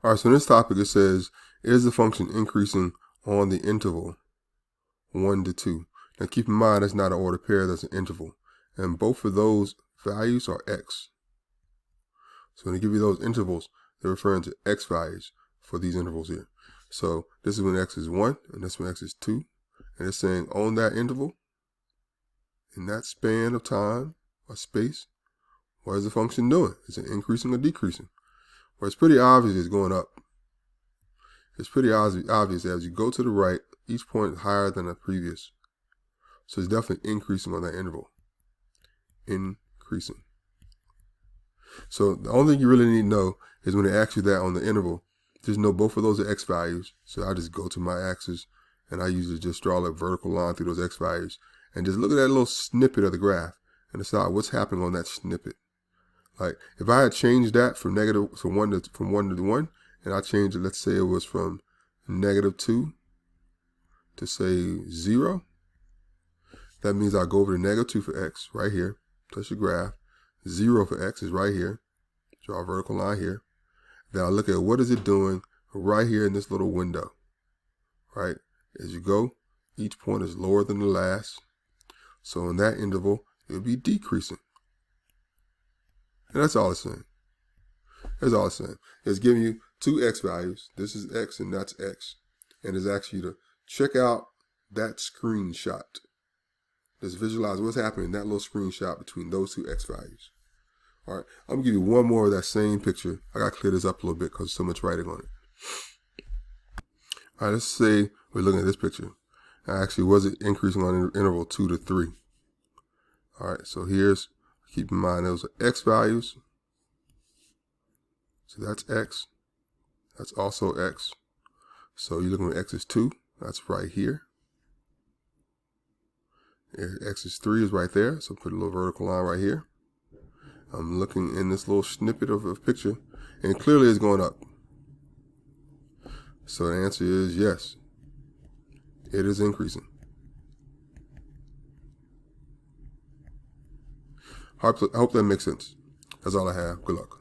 All right, so in this topic it says, is the function increasing on the interval 1 to 2? Now keep in mind that's not an ordered pair, that's an interval. And both of those values are x. So when they give you those intervals, they're referring to x values for these intervals here. So this is when x is 1, and this when x is 2. And it's saying on that interval, in that span of time or space, what is the function doing? Is it increasing or decreasing? Well, it's pretty obvious it's going up. It's pretty obvious that as you go to the right, each point is higher than the previous. So it's definitely increasing on that interval. Increasing. So the only thing you really need to know is when they ask you that on the interval, just know both of those are x values. So I just go to my axis and I usually just draw a vertical line through those x values and just look at that little snippet of the graph and decide what's happening on that snippet. Like if I had changed that from one to one, and I changed it, let's say it was from -2 to say 0, that means I go over to -2 for x right here, touch the graph, 0 for x is right here, draw a vertical line here. Then I look at what is it doing right here in this little window, right? As you go, each point is lower than the last. So in that interval, it would be decreasing. And that's all it's saying. That's all it's saying. It's giving you two x values. This is x and that's x. And it's asking you to check out that screenshot. Just visualize what's happening in that little screenshot between those two x values. All right, I'm going to give you one more of that same picture. I got to clear this up a little bit because there's so much writing on it. All right, let's say we're looking at this picture. Actually, was it increasing on interval 2 to 3? All right, so here's, keep in mind those are x values. So that's x. That's also x. So you're looking at x is 2. That's right here. X is 3 is right there. So put a little vertical line right here. I'm looking in this little snippet of a picture, and clearly it's going up. So the answer is yes. It is increasing. I hope that makes sense. That's all I have. Good luck.